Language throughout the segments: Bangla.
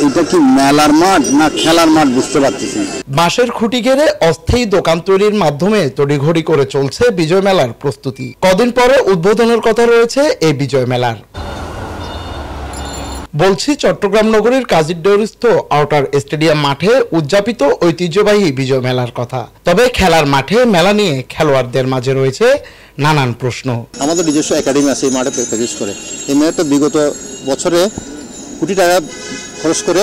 এটা কি মেলার মাঠ না খেলার মাঠ বুঝতে পারতেছি। বাঁশের খুঁটি ঘেরে অস্থায়ী দোকান তৈরির মাধ্যমে তড়িঘড়ি করে চলছে বিজয় মেলার প্রস্তুতি। কদিন পরে উদ্বোধনের কথা রয়েছে এই বিজয় মেলার। বলছি চট্টগ্রাম নগরীর কাজীরদেউরস্থ আউটার স্টেডিয়াম মাঠে উদযাপিত ঐতিহ্যবাহী বিজয় মেলার কথা। তবে খেলার মাঠে মেলা নিয়ে খেলোয়াড়দের মাঝে রয়েছে নানান প্রশ্ন। আমাদের নিজস্ব একাডেমি আছে এই মাঠে প্র্যাকটিস করে। এই মেলাটা বিগত বছরে কোটি টাকা খরচ করে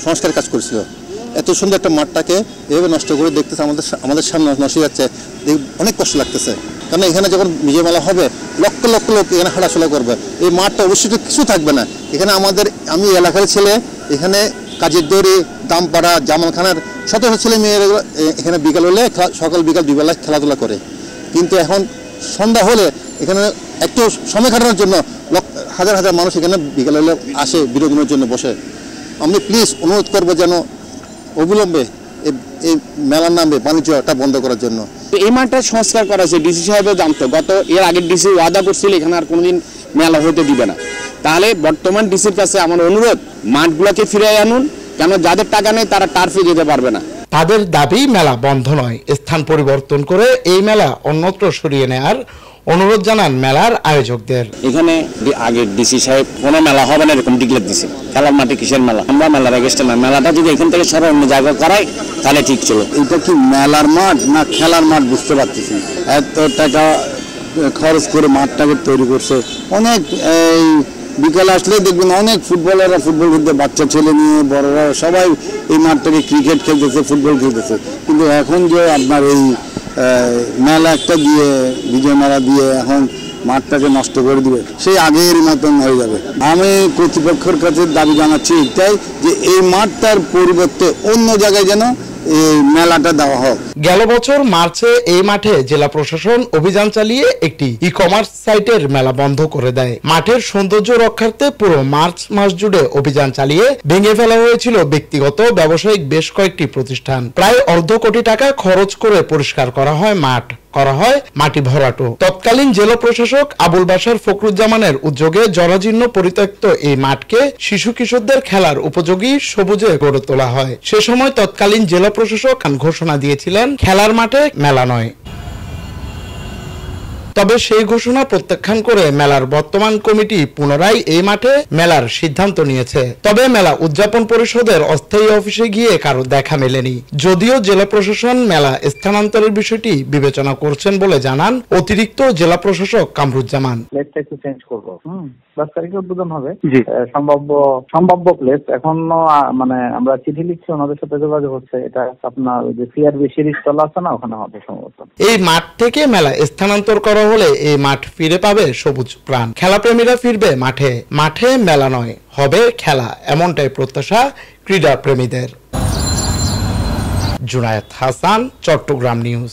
সংস্কার কাজ করেছিল। এত সুন্দর একটা মাঠটাকে এভাবে নষ্ট করে দেখতেছে আমাদের সামনে নষ্ট যাচ্ছে, অনেক কষ্ট লাগতেছে। কারণ এখানে যখন বিজয় মেলা হবে লক্ষ লক্ষ লোক এখানে হাঁটাচলা করবে, এই মাঠটা অবশ্যই কিছু থাকবে না। এখানে আমি এলাকার ছেলে, এখানে কাজীরদেউরি, দামপাড়া, জামালখানার শত শত ছেলে মেয়েরা এখানে বিকাল হলে সকাল বিকাল দুবেলা খেলাধুলা করে। কিন্তু এখন সন্ধ্যা হলে এখানে একটু সময় কাটানোর জন্য হাজার হাজার মানুষ এখানে বিকাল হলে আসে বিনোদনের জন্য বসে। আমি প্লিজ অনুরোধ করবো যেন অবিলম্বে এই মেলার নামে বাণিজ্যটা বন্ধ করার জন্য। এই মাঠটা সংস্কার করা হয়েছে, ডিসি সাহেবও জানতো। এর আগের ডিসি ওয়াদা করছিল এখানে আর কোনোদিন মেলা হতে দিবে না। তাহলে বর্তমান ডিসির কাছে আমার অনুরোধ, মাঠগুলোকে ফিরিয়ে আনুন, কেন যাদের টাকা নেই তারা টার্ফে যেতে পারবে না। তাদের দাবি মেলা বন্ধ নয়, স্থান পরিবর্তন করে এই মেলা অন্যত্র সরিয়ে নেয়ার অনুরোধ জানান মেলার আয়োজকদের। এখানে আগের ডিসি সাহেব কোনো মেলা হবে না এরকম ডিক্লেয়ার দিছে। খেলার মাঠে কিসের মেলা? আমরা মেলার এগেস্টে না, মেলাটা যদি এখান থেকে সরে অন্য জায়গায় করাই তাহলে ঠিক ছিল। এটা কি মেলার মাঠ না খেলার মাঠ বুঝতে পারতেছি। এত টাকা খরচ করে মাঠটাকে তৈরি করছে। অনেক এই বিকালে আসলে দেখবেন অনেক ফুটবলাররা ফুটবল খেলতে, বাচ্চা ছেলে নিয়ে বড়রা সবাই এই মাঠটাকে ক্রিকেট খেলতেছে, ফুটবল খেলতেছে। কিন্তু এখন যে আপনার এই মেলা একটা দিয়ে বিজয় মেলা দিয়ে এখন মাঠটাকে নষ্ট করে দিবে, সেই আগের মতন হয়ে যাবে। আমি কর্তৃপক্ষের কাছে দাবি জানাচ্ছি এটাই যে এই মাঠটার পরিবর্তে অন্য জায়গায় যেন এই মেলাটা দেওয়া হোক। গেল বছর মার্চে এই মাঠে জেলা প্রশাসন অভিযান চালিয়ে একটি ই-কমার্স সাইটের মেলা বন্ধ করে দেয়। মাঠের সৌন্দর্য রক্ষার্থে পুরো মার্চ মাস জুড়ে অভিযান চালিয়ে ভেঙে ফেলা হয়েছিল ব্যক্তিগত ব্যবসায়িক বেশ কয়েকটি প্রতিষ্ঠান। প্রায় $1.5 কোটি টাকা খরচ করে পরিষ্কার করা হয় মাঠ, করা হয় মাটি ভরাটো। তৎকালীন জেলা প্রশাসক আবুল বাশার ফখরুজ্জামানের উদ্যোগে জরাজীর্ণ পরিত্যক্ত এই মাঠকে শিশু কিশোরদের খেলার উপযোগী সবুজে গড়ে তোলা হয়। সে সময় তৎকালীন জেলা প্রশাসক ঘোষণা দিয়েছিলেন খেলার মাঠে মেলা নয়। তবে সেই ঘোষণা প্রত্যাখ্যান করে মেলার বর্তমান কমিটি পুনরায় এই মাঠে মেলার সিদ্ধান্ত নিয়েছে। তবে মেলা উদযাপন পরিষদের অস্থায়ী অফিসে গিয়ে কারো দেখা মেলেনি। যদিও জেলা প্রশাসন মেলা স্থানান্তরের বিষয়টি বিবেচনা করছেন বলে জানান অতিরিক্ত জেলা প্রশাসক কামরুজ্জামান। প্লেসটা একটু চেঞ্জ করবো, 10 তারিখে উদ্বোধন হবে। সম্ভাব্য প্লেস এখনো মানে আমরা চিঠি লিখছি, ওনাদের সাথে যোগাযোগ হচ্ছে। এটা আপনার যে সিআরবি সিরিজ চলা আছে না, ওখানে হবে সম্ভবত। এই মাঠ থেকে মেলা স্থানান্তর করা হলে এই মাঠ ফিরে পাবে সবুজ প্রাণ, খেলাপ্রেমীরা ফিরবে মাঠে। মাঠে মেলা নয়, হবে খেলা, এমনটাই প্রত্যাশা ক্রীড়া প্রেমীদের। জুনায়েদ হাসান, চট্টগ্রাম নিউজ।